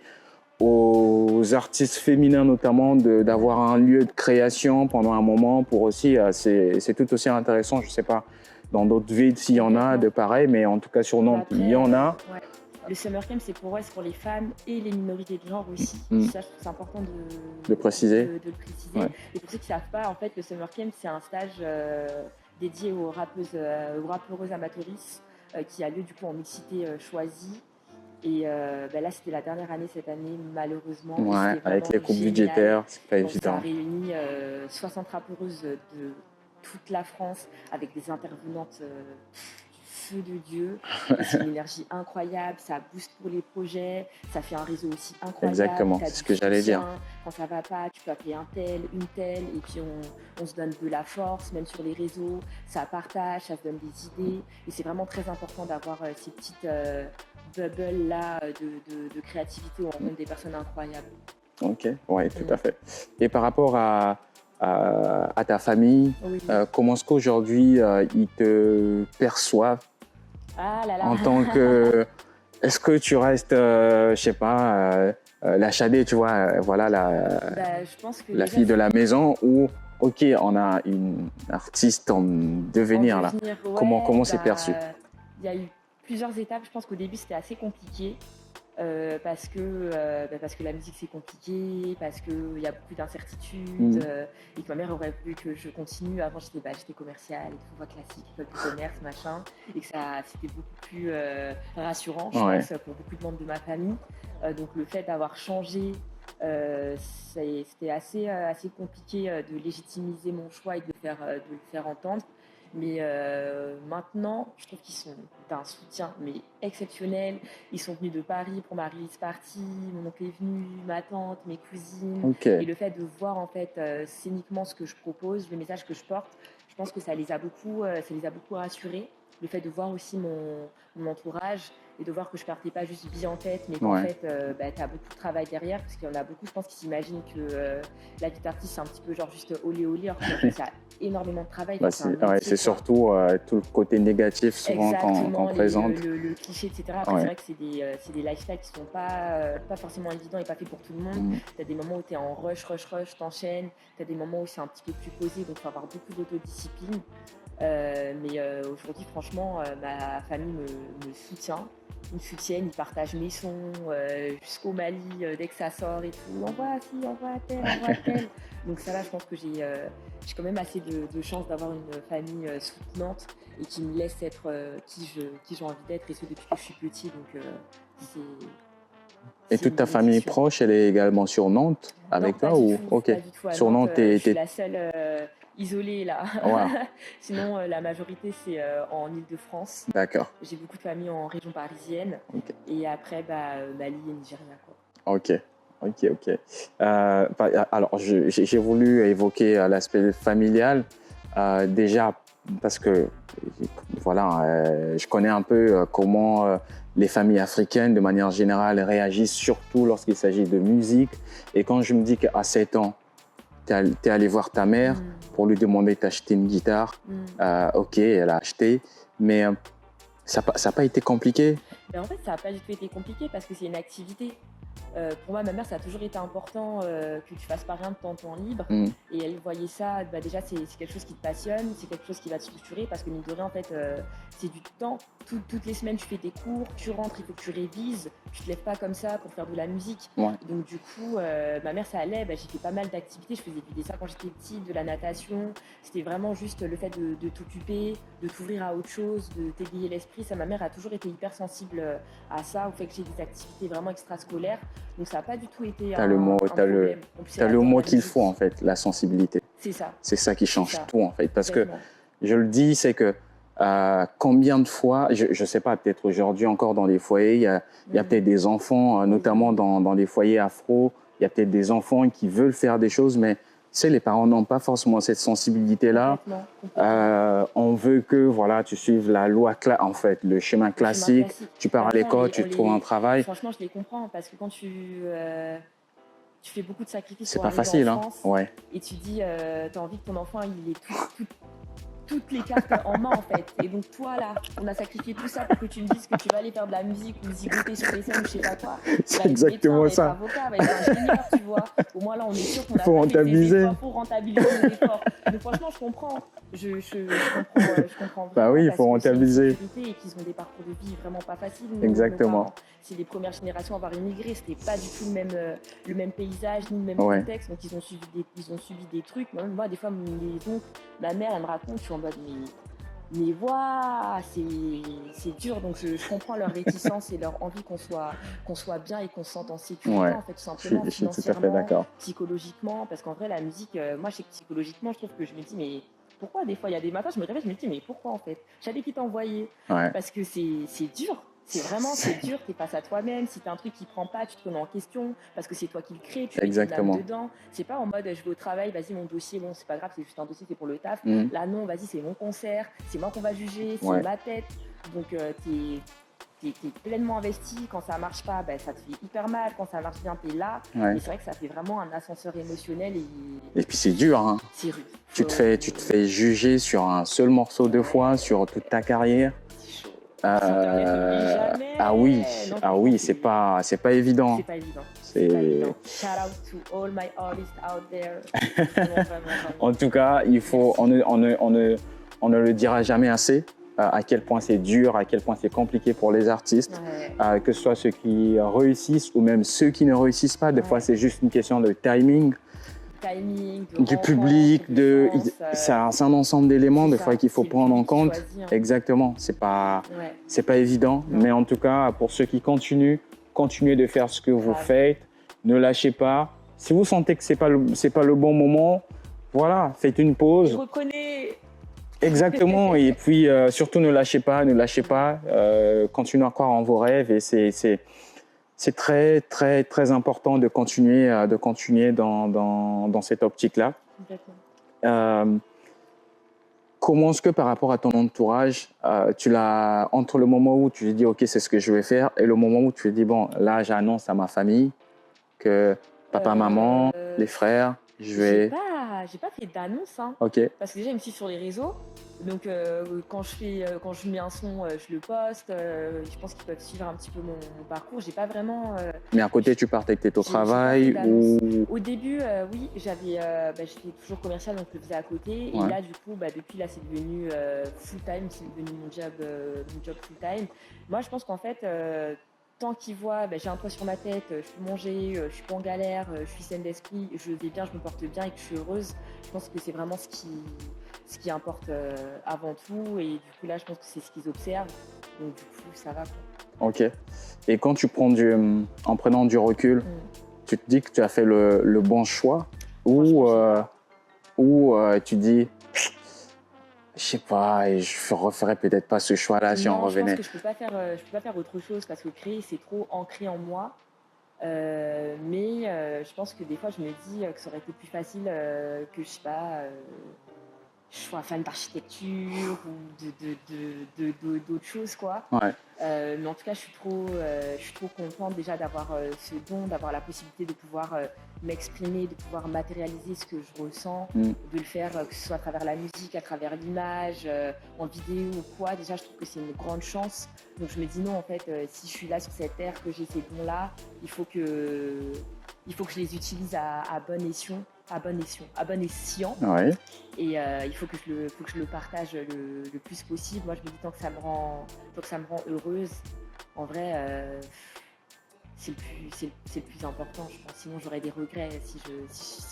aux artistes féminins notamment d'avoir un lieu de création pendant un moment pour aussi, c'est tout aussi intéressant, je sais pas dans d'autres villes s'il y en a de pareil, mais en tout cas sur Nantes, il y en a. Ouais. Le summer camp, c'est pour les femmes et les minorités de genre aussi. Ça, je trouve c'est important de préciser. De le préciser. Ouais. Et pour ceux qui ne savent pas, en fait, le summer camp, c'est un stage dédié aux rappeuses amateuristes qui a lieu du coup en mixité choisie. Et là, c'était la dernière année cette année, malheureusement. Ouais, avec les coupes budgétaires, c'est pas évident. Ça a réuni 60 rappeuses de toute la France avec des intervenantes feu de Dieu. Et c'est une énergie incroyable, ça booste pour les projets, ça fait un réseau aussi incroyable. Exactement, T'as c'est ce du que j'allais dire. soutien. Quand ça va pas, tu peux appeler un tel, une telle, et puis on se donne de la force, même sur les réseaux. Ça partage, ça se donne des idées. Et c'est vraiment très important d'avoir ces petites bubbles là de créativité où on rencontre des personnes incroyables. Ok, oui, tout à fait. Et par rapport à ta famille, Oui. comment est-ce qu'aujourd'hui ils te perçoivent Ah là là. en tant que... Est-ce que tu restes, je sais pas, la Shadé, tu vois, voilà, Bah, je pense que la déjà, fille de la maison, ou ok, on a une artiste en devenir là. ouais, Comment c'est perçu? il y a eu plusieurs étapes. Je pense qu'au début, c'était assez compliqué parce que la musique, c'est compliqué, parce qu'il y a beaucoup d'incertitudes et que ma mère aurait voulu que je continue. Avant, j'étais commerciale, et tout, voie classique, école de commerce, machin, et que c'était beaucoup plus rassurant, je pense, pour beaucoup de membres de ma famille. Donc, le fait d'avoir changé, c'était assez compliqué de légitimiser mon choix et de le faire entendre. Mais maintenant, je trouve qu'ils sont d'un soutien mais exceptionnel. Ils sont venus de Paris pour ma release party, mon oncle est venu, ma tante, mes cousines. Ok, Et le fait de voir en fait scéniquement ce que je propose, le message que je porte, je pense que ça les a beaucoup rassurés. Le fait de voir aussi mon entourage et de voir que je partais pas juste vie en tête, mais qu'en fait, tu as beaucoup de travail derrière, parce qu'il y en a beaucoup, je pense, qui s'imaginent que la vie d'artiste, c'est un petit peu genre juste olé olé, alors qu'il y a énormément de travail. bah, c'est surtout tout le côté négatif souvent qu'on présente. Le cliché, etc. Après, c'est vrai que c'est des lifestyles qui sont pas forcément évidents et pas faits pour tout le monde. Tu as des moments où tu es en rush, t'enchaînes. Tu as des moments où c'est un petit peu plus posé, donc il faut avoir beaucoup d'autodiscipline. Mais aujourd'hui, franchement, ma famille me soutient. Ils me soutiennent, ils partagent mes sons jusqu'au Mali, dès que ça sort et tout. Envoie tel. Donc ça va, je pense que j'ai quand même assez de chance d'avoir une famille soutenante et qui me laisse être qui j'ai envie d'être, et ce depuis que je suis petit. Donc Et toute ta famille proche, elle est également sur Nantes avec toi ou tout, ok. Pas du tout. Sur Nantes, je suis la seule isolée là. Wow. Sinon, la majorité c'est en Île-de-France. D'accord. J'ai beaucoup de familles en région parisienne. Okay. Et après, Mali et Nigeria, quoi. Ok. Alors, j'ai voulu évoquer l'aspect familial déjà parce que voilà, je connais un peu comment les familles africaines, de manière générale, réagissent, surtout lorsqu'il s'agit de musique. Et quand je me dis qu'à 7 ans, tu es allé voir ta mère pour lui demander d'acheter une guitare, ok, elle a acheté, mais ça n'a pas été compliqué? En fait, ça n'a pas du tout été compliqué parce que c'est une activité. Pour moi, ma mère, ça a toujours été important que tu fasses pas rien de ton temps libre. Et elle voyait ça, déjà, c'est quelque chose qui te passionne, c'est quelque chose qui va te structurer parce que mine de rien, en fait, c'est du temps. Toutes les semaines, tu fais tes cours, tu rentres, il faut que tu révises. Tu te lèves pas comme ça pour faire de la musique. Ouais. Donc, du coup, ma mère, ça allait. J'ai fait pas mal d'activités. Je faisais du dessin quand j'étais petite, de la natation. C'était vraiment juste le fait de t'occuper, de t'ouvrir à autre chose, de t'égayer l'esprit. Ça, ma mère a toujours été hyper sensible à ça, au fait que j'ai des activités vraiment extrascolaires. Donc ça n'a pas du tout été un problème. T'as le mot qu'il faut en fait, la sensibilité. C'est ça. C'est ça qui change tout en fait. Parce que je le dis, c'est que combien de fois, je ne sais pas, peut-être aujourd'hui encore dans les foyers, il y a peut-être des enfants, notamment dans les foyers afro, il y a peut-être des enfants qui veulent faire des choses, mais tu sais, les parents n'ont pas forcément cette sensibilité-là. On veut que voilà, tu suives la loi, en fait, le chemin classique. Tu pars à l'école, tu trouves un travail. Franchement, je les comprends parce que quand tu fais beaucoup de sacrifices c'est pour pas arriver facile, en France, ouais. Et tu dis, tu as envie que ton enfant il ait toutes les cartes en main en fait. Et donc toi là, on a sacrifié tout ça pour que tu me dises que tu vas aller faire de la musique ou zigoter sur les scènes ou je sais pas quoi. C'est exactement ça. Va être avocat, va être ingénieur, tu vois. Au moins là, on est sûr qu'on a faut rentabiliser. Pour rentabiliser nos efforts. Donc franchement, je comprends. Je comprends vraiment. Bah oui, il faut rentabiliser. Et qu'ils ont des parcours de vie vraiment pas faciles. Exactement. C'est les premières générations à avoir immigré, c'était pas du tout le même paysage ni le même contexte. Donc ils ont subi des trucs. Moi, des fois, ma mère, elle me raconte, je suis en mode mais voilà, c'est dur. Donc je comprends leur réticence et leur envie qu'on soit bien et qu'on se sente en sécurité, en fait, tout simplement. Je suis tout à fait d'accord. Psychologiquement, parce qu'en vrai, la musique, moi, je sais que psychologiquement, je trouve que je me dis, mais pourquoi des fois, il y a des matins, je me réveille, je me dis, mais pourquoi en fait? Je savais qui t'envoyait. Ouais. Parce que c'est dur. C'est dur, t'es face à toi-même. Si t'as un truc qui prend pas, tu te remets en question parce que c'est toi qui le crée, tu mets ton âme Exactement. dedans. C'est pas en mode je vais au travail, vas-y mon dossier, bon c'est pas grave, c'est juste un dossier, c'est pour le taf. Mm. Là non, vas-y c'est mon concert, c'est moi qu'on va juger, c'est Ouais. ma tête. Donc t'es pleinement investi. Quand ça marche pas, ben, ça te fait hyper mal. Quand ça marche bien, t'es là. Ouais. Mais c'est vrai que ça fait vraiment un ascenseur émotionnel Et puis c'est dur, hein. c'est rude. Tu te fais juger sur un seul morceau deux fois, sur toute ta carrière. Ah oui, c'est pas évident. C'est pas évident. C'est- C'est pas évident. Shout out to all my artists out there. Vraiment. En tout cas, on ne le dira jamais assez à quel point c'est dur, à quel point c'est compliqué pour les artistes, Ouais. que ce soit ceux qui réussissent ou même ceux qui ne réussissent pas. Des fois, Ouais. c'est juste une question de timing, Timing, de du rencontre, public, de chance, c'est un ensemble d'éléments c'est des ça, fois qu'il faut c'est le prendre en public qui compte. choisit, hein. Exactement, Ouais. c'est pas évident, Non. mais en tout cas, pour ceux qui continuez de faire ce que vous Grave. faites, ne lâchez pas. Si vous sentez que c'est pas le bon moment, voilà, faites une Je pause. reconnais. Exactement, et puis surtout ne lâchez pas, continuez à croire en vos rêves et c'est très très très important de continuer dans cette optique-là. Complètement. Comment est-ce que par rapport à ton entourage, tu l'as entre le moment où tu te dis ok c'est ce que je vais faire et le moment où tu te dis bon là j'annonce à ma famille que papa, maman, les frères, je vais. J'ai pas fait d'annonce, hein. Ok, Parce que déjà, ils me suivent sur les réseaux. Donc, quand je mets un son, je le poste. Je pense qu'ils peuvent suivre un petit peu mon parcours. J'ai pas vraiment. mais à côté tu partais peut-être au J'ai pas travail fait ou. Au début, oui, j'étais toujours commerciale, donc je le faisais à côté. Ouais. Et là, du coup, depuis là, c'est devenu full time. C'est devenu mon job full time. Moi, je pense qu'en fait, tant qu'ils voient, j'ai un toit sur ma tête, je peux manger, je suis pas en galère, je suis saine d'esprit, je vais bien, je me porte bien et que je suis heureuse. Je pense que c'est vraiment ce qui importe avant tout. Et du coup, là, je pense que c'est ce qu'ils observent. Donc, du coup, ça va, quoi. Ok. Et quand tu prends en prenant du recul, Mm. tu te dis que tu as fait le bon choix Franchement, ou tu dis, je sais pas, et je referais peut-être pas ce choix-là si on Non, je pense revenait. que je peux pas faire autre chose parce que créer, c'est trop ancré en moi. Mais je pense que des fois, je me dis que ça aurait été plus facile que, je sais pas, je sois fan d'architecture ou d'autres choses, quoi. Ouais. Mais en tout cas, je suis trop contente déjà d'avoir ce don, d'avoir la possibilité de pouvoir m'exprimer, de pouvoir matérialiser ce que je ressens, Mm. de le faire que ce soit à travers la musique, à travers l'image, en vidéo ou quoi. Déjà, je trouve que c'est une grande chance. Donc je me dis non, en fait, si je suis là sur cette terre, que j'ai ces dons-là, il faut que je les utilise à bon escient. Ouais. Et il faut que je le partage le plus possible. Moi, je me dis tant que ça me rend heureuse, en vrai, c'est le plus important, je pense. Sinon, j'aurais des regrets. Si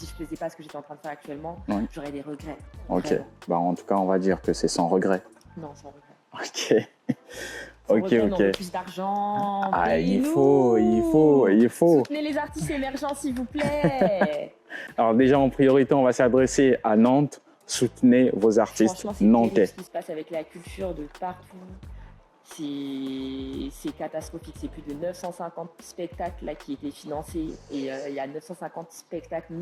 je faisais pas ce que j'étais en train de faire actuellement, Oui. j'aurais des regrets. Ok. Vraiment. Bah, en tout cas, on va dire que c'est sans regret. Non, sans regret. Ok. Sans Ok, regret, mais on ok. veut plus d'argent. Ah, il payez-nous. faut. Soutenez les artistes émergents, s'il vous plaît. Alors déjà, en priorité, on va s'adresser à Nantes. Soutenez vos artistes Franchement, c'est terrible nantais. ce qui se passe avec la culture de partout. C'est catastrophique. C'est plus de 950 spectacles là, qui étaient financés. Et il y a 950 spectacles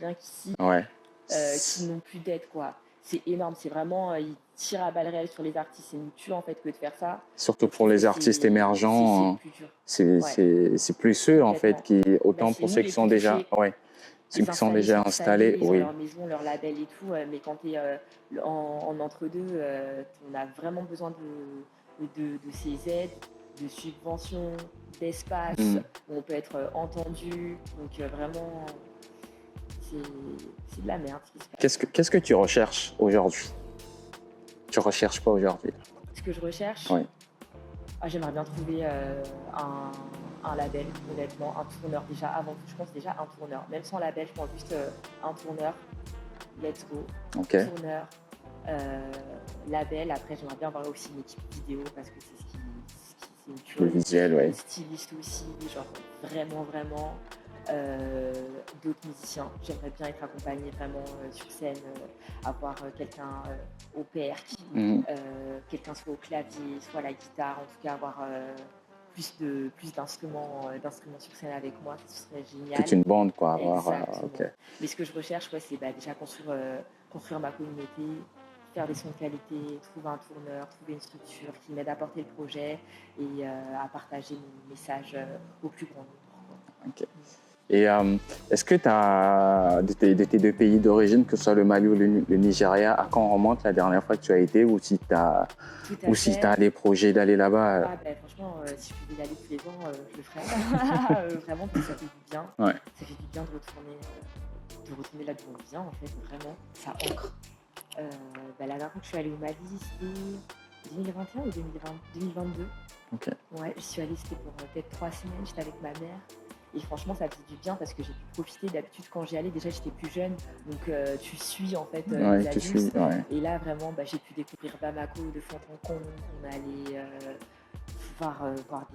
rien qu'ici Ouais. qui n'ont plus d'aide, quoi. C'est énorme. C'est vraiment, ils tirent à balles réelles sur les artistes. C'est nous tuer en fait que de faire ça. Surtout pour les artistes émergents, C'est plus dur. c'est plus ceux en fait qui, autant Bah, c'est pour nous ceux les qui sont plus déjà, touchés. ouais, ceux Les qui sont déjà installés, ils ont oui. leur maison, leur label et tout, mais quand tu es en entre-deux, on a vraiment besoin de ces aides, de subventions, d'espace, où on peut être entendu. Donc vraiment, c'est de la merde ce qui se passe. Qu'est-ce que tu recherches aujourd'hui? Tu recherches pas aujourd'hui? Ce que je recherche, Ouais. j'aimerais bien trouver un label, honnêtement, un tourneur déjà avant tout. Je pense déjà un tourneur, même sans label, je pense juste un tourneur. Let's go. Ok. Tourneur, label. Après, j'aimerais bien avoir aussi une équipe vidéo parce que c'est une Le chose. visuel, ouais. Styliste aussi, genre vraiment. d'autres musiciens. J'aimerais bien être accompagnée vraiment sur scène, avoir quelqu'un au percu, quelqu'un soit au clavier, soit à la guitare, en tout cas avoir plus d'instruments sur scène avec moi, ce serait génial. Toute une bande, quoi. Exactement. Ok. Mais ce que je recherche, c'est déjà construire ma communauté, faire des sons de qualité, trouver un tourneur, trouver une structure qui m'aide à porter le projet et à partager mon message au plus grand nombre. Ok. Et est-ce que tu as, de tes deux pays d'origine, que ce soit le Mali ou le Nigeria, à quand remonte la dernière fois que tu as été, ou si tu as des projets d'aller là-bas Franchement, si je pouvais y aller tous les ans, je le ferais. Vraiment, parce que ça fait du bien. Ouais. Ça fait du bien de retourner là d'où on vient, en fait, vraiment. Ça ancre. La dernière fois que je suis allée au Mali, c'était 2021 ou 2022. Ok. Ouais, je suis allée, c'était pour peut-être 3 semaines, j'étais avec ma mère. Et franchement, ça faisait du bien parce que j'ai pu profiter. D'habitude, quand j'y allais, déjà, j'étais plus jeune. Donc, tu suis, en fait, les adultes. Et là, vraiment, j'ai pu découvrir Bamako de fond en comble. On allait voir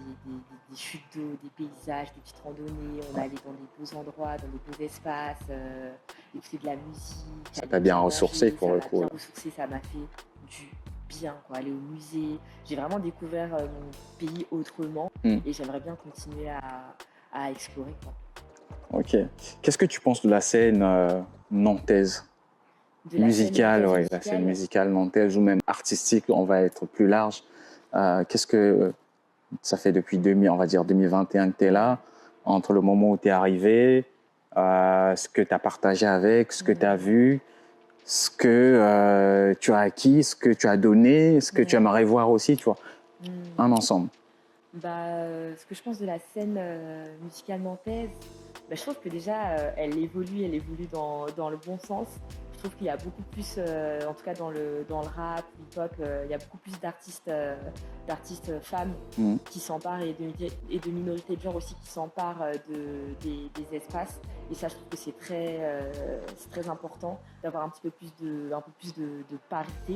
des chutes d'eau, des paysages, des petites randonnées. On allait dans des beaux endroits, dans des beaux espaces, écouter de la musique. Ça t'a bien ressourcé pour le coup. Ça m'a bien ressourcé, ça m'a fait du bien, quoi. Aller au musée. J'ai vraiment découvert mon pays autrement. Et j'aimerais bien continuer à explorer, quoi. Ok. Qu'est-ce que tu penses de la scène nantaise musicale, la scène musicale nantaise ou même artistique, on va être plus large. Qu'est-ce que ça fait depuis 2021 que tu es là, entre le moment où tu es arrivé, ce que tu as partagé avec, ce que tu as vu, ce que tu as acquis, ce que tu as donné, ce que tu aimerais voir aussi, tu vois, un ensemble. Ce que je pense de la scène musicale nantaise, je trouve que déjà elle évolue dans le bon sens. Je trouve qu'il y a beaucoup plus, en tout cas dans le rap, hip-hop, il y a beaucoup plus d'artistes femmes qui s'emparent et de minorités de genre aussi qui s'emparent des espaces. Et ça, je trouve que c'est très important d'avoir un peu plus de parité.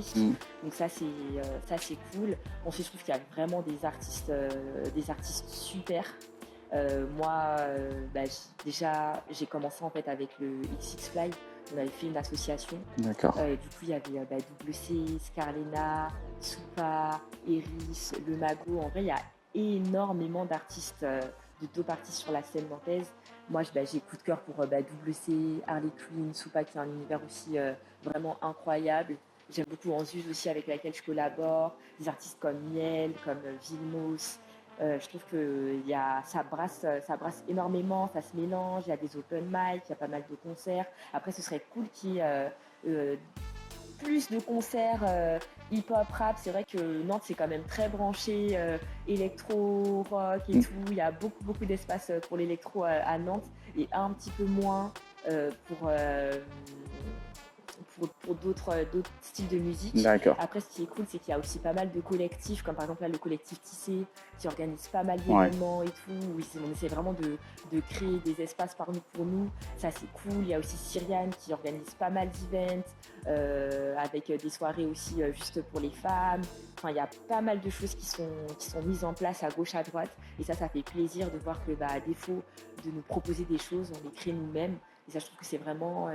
Donc ça, c'est cool. Ensuite, je trouve qu'il y a vraiment des artistes super. Moi, déjà, j'ai commencé en fait avec le XX-Fly. On avait fait une association. D'accord. Du coup, il y avait WC, Scarlena, Soupa, Eris, Le Mago. En vrai, il y a énormément d'artistes, de top artistes sur la scène nantaise. Moi, j'ai coup de cœur pour WC, Harley Quinn, Soupa, qui a un univers aussi vraiment incroyable. J'aime beaucoup Anzuge aussi, avec laquelle je collabore. Des artistes comme Miel, comme Vilmos. Je trouve que ça brasse énormément, ça se mélange, il y a des open mic, il y a pas mal de concerts. Après, ce serait cool qu'il y ait plus de concerts hip-hop, rap. C'est vrai que Nantes, c'est quand même très branché électro, rock et tout. Il y a beaucoup d'espace pour l'électro à Nantes et un petit peu moins pour d'autres styles de musique. D'accord. Après, ce qui est cool, c'est qu'il y a aussi pas mal de collectifs, comme par exemple là, le collectif Tissé, qui organise pas mal d'événements et tout. Où on essaie vraiment de créer des espaces pour nous. Ça, c'est cool. Il y a aussi Cyriane qui organise pas mal d'events, avec des soirées aussi juste pour les femmes. Enfin, il y a pas mal de choses qui sont mises en place à gauche, à droite. Et ça fait plaisir de voir que, à défaut de nous proposer des choses, on les crée nous-mêmes. Et ça, je trouve que c'est vraiment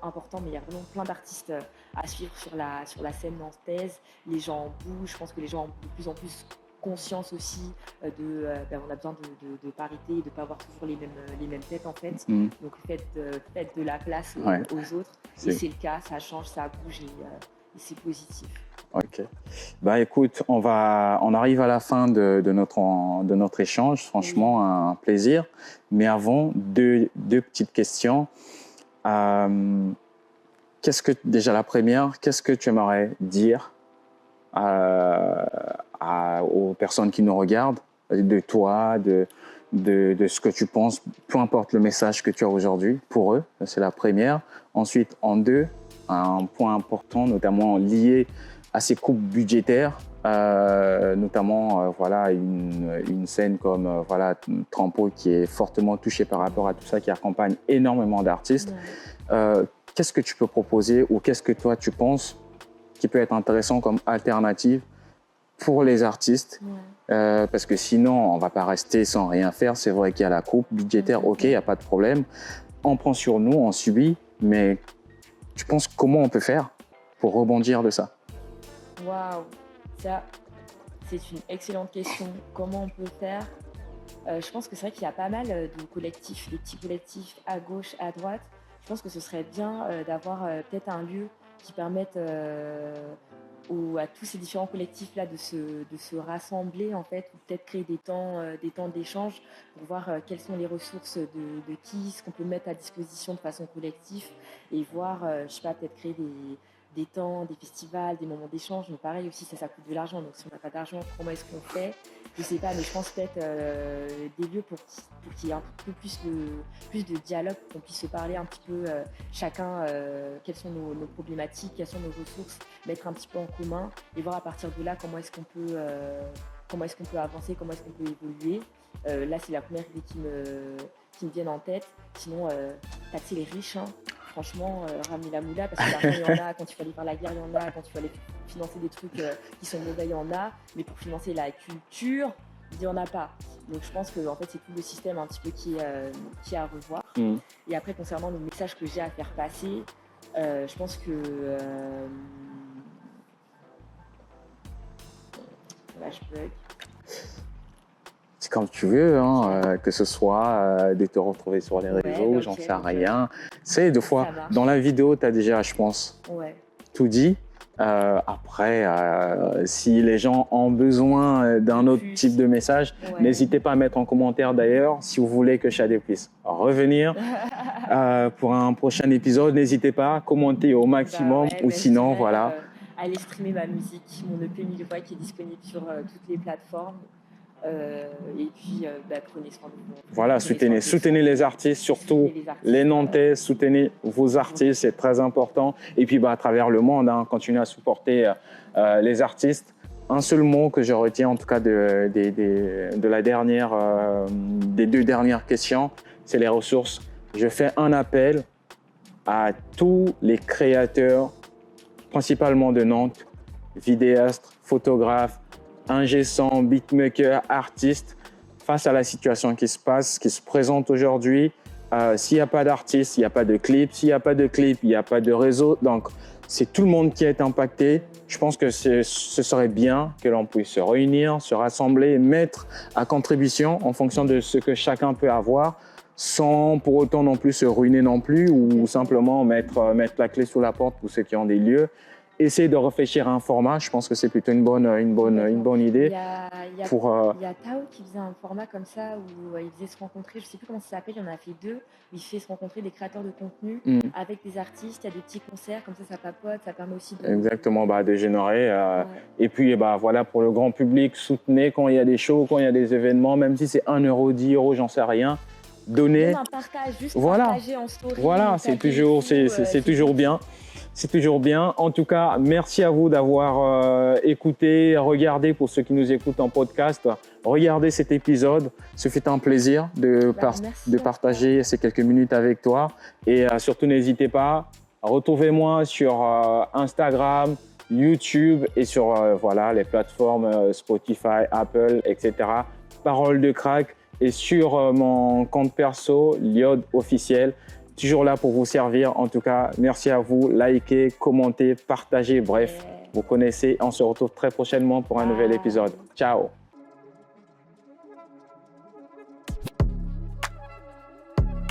important, mais il y a vraiment plein d'artistes à suivre sur la scène nantaise. Les gens bougent, je pense que les gens ont de plus en plus conscience aussi on a besoin de parité et de ne pas avoir toujours les mêmes têtes en fait. Donc faites de la place aux autres. Et c'est le cas, ça change, ça bouge et c'est positif. Ok. Écoute, on arrive à la fin de notre échange. Franchement, un plaisir. Mais avant, deux petites questions. Déjà la première, qu'est-ce que tu aimerais dire aux personnes qui nous regardent, de toi, de ce que tu penses, peu importe le message que tu as aujourd'hui pour eux? C'est la première. Ensuite, en deux, un point important, notamment lié à ces coupes budgétaires, notamment une scène comme Trampo qui est fortement touchée par rapport à tout ça, qui accompagne énormément d'artistes. Qu'est-ce que tu peux proposer ou qu'est-ce que toi tu penses qui peut être intéressant comme alternative pour les artistes parce que sinon, on ne va pas rester sans rien faire. C'est vrai qu'il y a la coupe budgétaire, ok, il n'y a pas de problème. On prend sur nous, on subit, mais tu penses comment on peut faire pour rebondir de ça? Waouh, ça, c'est une excellente question. Comment on peut faire? Je pense que c'est vrai qu'il y a pas mal de collectifs, des petits collectifs à gauche, à droite. Je pense que ce serait bien d'avoir peut-être un lieu qui permette à tous ces différents collectifs-là de se rassembler en fait, ou peut-être créer des temps d'échange pour voir quelles sont les ressources de qui, ce qu'on peut mettre à disposition de façon collective et voir, je sais pas, peut-être créer des temps, des festivals, des moments d'échange. Mais pareil aussi, ça coûte de l'argent. Donc si on n'a pas d'argent, comment est-ce qu'on fait? Je sais pas, mais je pense peut-être des lieux pour qu'il y ait un peu plus de dialogue, qu'on puisse se parler un petit peu chacun, quelles sont nos problématiques, quelles sont nos ressources, mettre un petit peu en commun et voir à partir de là comment est-ce qu'on peut avancer, comment est-ce qu'on peut évoluer. Là, c'est la première idée qui me vient en tête. Sinon, taxer les riches, hein. Franchement, ramener la moula, parce que l'argent, il y en a, quand il faut aller faire la guerre, il y en a, quand il faut aller financer des trucs qui sont mauvais, il y en a, mais pour financer la culture, il n'y en a pas. Donc je pense que en fait, c'est tout le système un petit peu qui est à revoir. Et après, concernant le message que j'ai à faire passer, je pense que... là, je bug. C'est comme tu veux, hein, que ce soit de te retrouver sur les réseaux, Ouais, j'en ok, sais ok. rien. Tu sais, deux fois, Ça marche. dans la vidéo, tu as déjà, je pense, Ouais. tout dit. Après, si les gens ont besoin d'un autre Plus. type de message, Ouais. n'hésitez pas à mettre en commentaire d'ailleurs si vous voulez que Shadé puisse revenir pour un prochain épisode. N'hésitez pas à commenter au maximum Bah ouais, ou bah, je sinon, dirais, voilà. Allez streamer ma musique, mon EP 1000 voix qui est disponible sur toutes les plateformes. Et puis, prenez soin de vous. Voilà, soutenez les artistes, surtout Soutenez les artistes, les Nantais, soutenez vos artistes, c'est très important. Et puis à travers le monde, continuez à supporter les artistes. Un seul mot que je retiens en tout cas de la dernière, des deux dernières questions, c'est les ressources. Je fais un appel à tous les créateurs, principalement de Nantes, vidéastes, photographes, ingé son, beatmaker, artistes, face à la situation qui se passe, qui se présente aujourd'hui. S'il n'y a pas d'artistes, il n'y a pas de clip. S'il n'y a pas de clip, il n'y a pas de réseau. Donc, c'est tout le monde qui est impacté. Je pense que ce serait bien que l'on puisse se réunir, se rassembler, mettre à contribution en fonction de ce que chacun peut avoir, sans pour autant non plus se ruiner non plus ou simplement mettre la clé sous la porte pour ceux qui ont des lieux. Essayer de réfléchir à un format, je pense que c'est plutôt une bonne idée. Il y a Tao qui faisait un format comme ça où il faisait se rencontrer, je ne sais plus comment ça s'appelle, il y en a fait 2, où il fait se rencontrer des créateurs de contenu avec des artistes, il y a des petits concerts, comme ça papote, ça permet aussi de... Exactement, de générer. Ouais. Et puis voilà, pour le grand public, soutenez quand il y a des shows, quand il y a des événements, même si c'est 1 euro, 10 euros, j'en sais rien. Donnez. Même un partage, juste Voilà. partager en story. Voilà, c'est toujours bien. C'est toujours bien. En tout cas, merci à vous d'avoir écouté, regardé pour ceux qui nous écoutent en podcast. Regardez cet épisode. Ce fut un plaisir de partager ces quelques minutes avec toi. Et surtout, n'hésitez pas, retrouvez-moi sur Instagram, YouTube et sur les plateformes Spotify, Apple, etc. Parole de Crack. Et sur mon compte perso, Liod officiel. Toujours là pour vous servir. En tout cas, merci à vous. Likez, commentez, partagez. Bref, vous connaissez. On se retrouve très prochainement pour un nouvel épisode. Ciao.